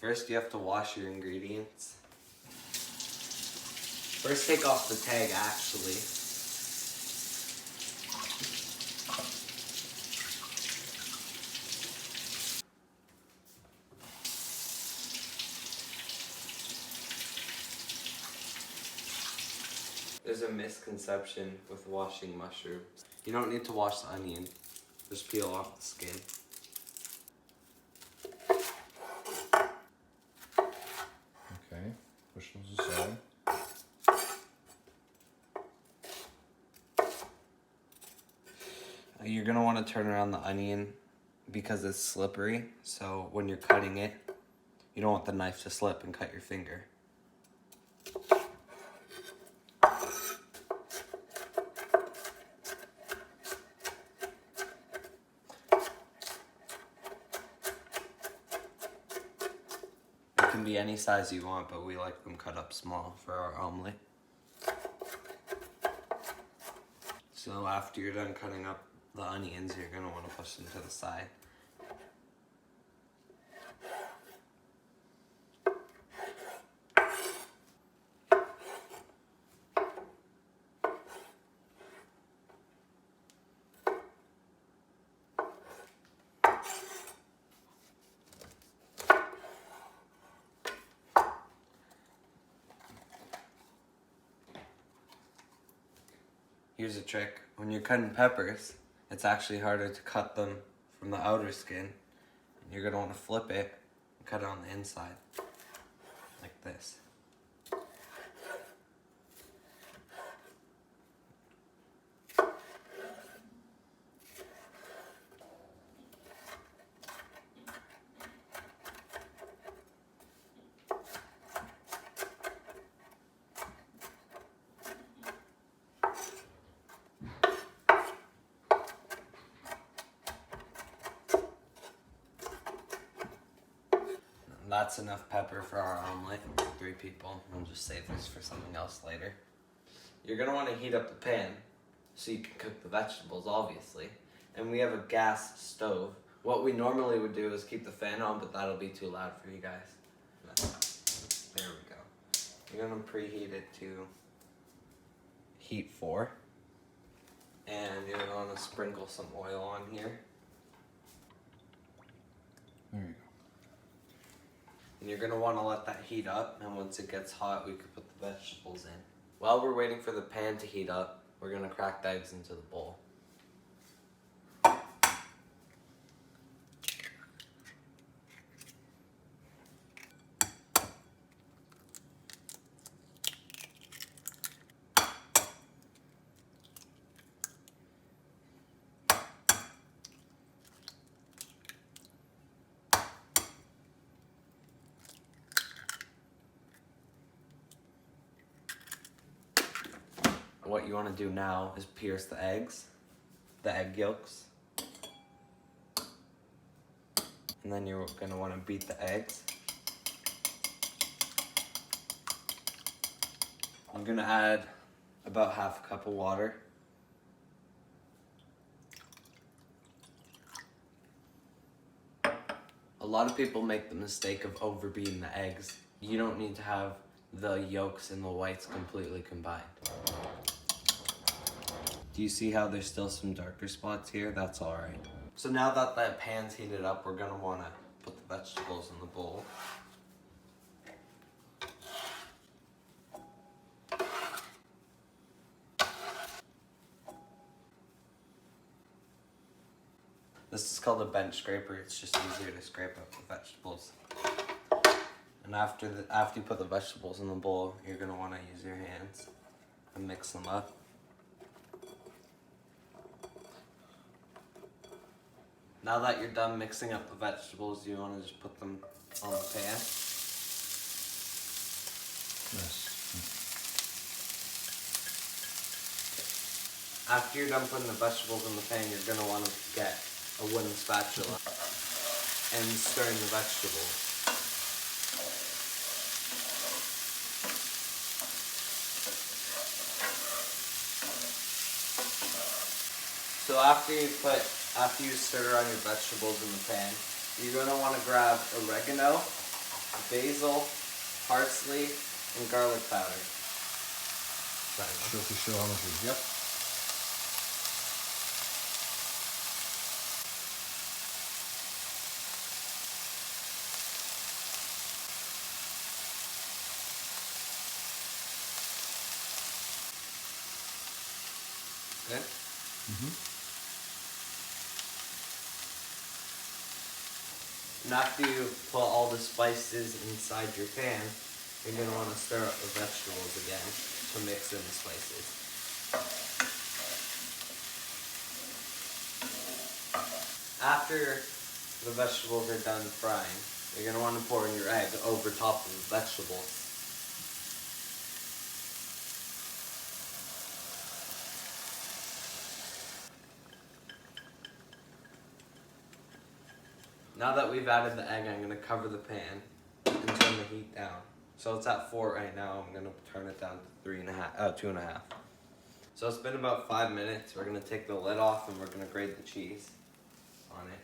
First, you have to wash your ingredients. First, take off the tag, actually. There's a misconception with washing mushrooms. You don't need to wash the onion. Just peel off the skin. Okay, push those aside. You're gonna want to turn around the onion because it's slippery. So when you're cutting it, you don't want the knife to slip and cut your finger. It can be any size you want, but we like them cut up small for our omelette. So after you're done cutting up the onions, you're gonna want to push them to the side. Here's a trick. When you're cutting peppers, it's actually harder to cut them from the outer skin. You're gonna want to flip it and cut it on the inside, like this. That's enough pepper for our omelet for 3 people. We'll just save this for something else later. You're gonna want to heat up the pan so you can cook the vegetables, obviously. And we have a gas stove. What we normally would do is keep the fan on, but that'll be too loud for you guys. There we go. You're gonna preheat it to heat 4. And you're gonna want to sprinkle some oil on here. There you go. And you're gonna wanna let that heat up, and once it gets hot, we could put the vegetables in. While we're waiting for the pan to heat up, we're gonna crack the eggs into the bowl. What you want to do now is pierce the eggs, the egg yolks, and then you're going to want to beat the eggs. I'm going to add about half a cup of water. A lot of people make the mistake of overbeating the eggs. You don't need to have the yolks and the whites completely combined. Do you see how there's still some darker spots here? That's alright. So now that that pan's heated up, we're gonna wanna put the vegetables in the bowl. This is called a bench scraper. It's just easier to scrape up the vegetables. And after you put the vegetables in the bowl, you're gonna wanna use your hands and mix them up. Now that you're done mixing up the vegetables, you want to just put them on the pan. Yes. After you're done putting the vegetables in the pan, you're going to want to get a wooden spatula and stirring the vegetables. So after you stir around your vegetables in the pan, you're going to want to grab oregano basil, parsley, and garlic powder. Show how much is, yep. Good? And after you put all the spices inside your pan, you're going to want to stir up the vegetables again to mix in the spices. After the vegetables are done frying, you're going to want to pour in your egg over top of the vegetables. Now that we've added the egg, I'm going to cover the pan and turn the heat down. So it's at 4 right now. I'm going to turn it down to 2.5. So it's been about 5 minutes. We're going to take the lid off and we're going to grate the cheese on it.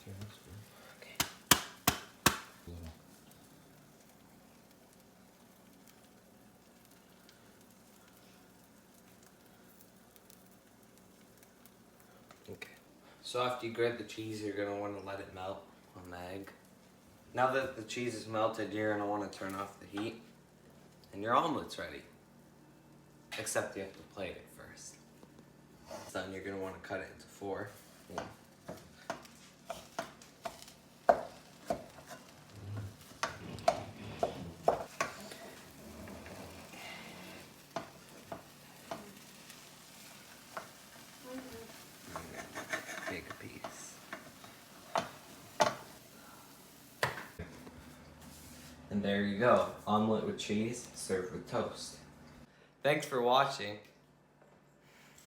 Okay, that's good. Okay. Little. Okay. So after you grate the cheese, you're going to want to let it melt on the egg. Now that the cheese is melted, you're going to want to turn off the heat. And your omelette's ready. Except you have to plate it first. Then you're going to want to cut it into 4. Take a piece. And there you go, omelet with cheese served with toast. Thanks for watching.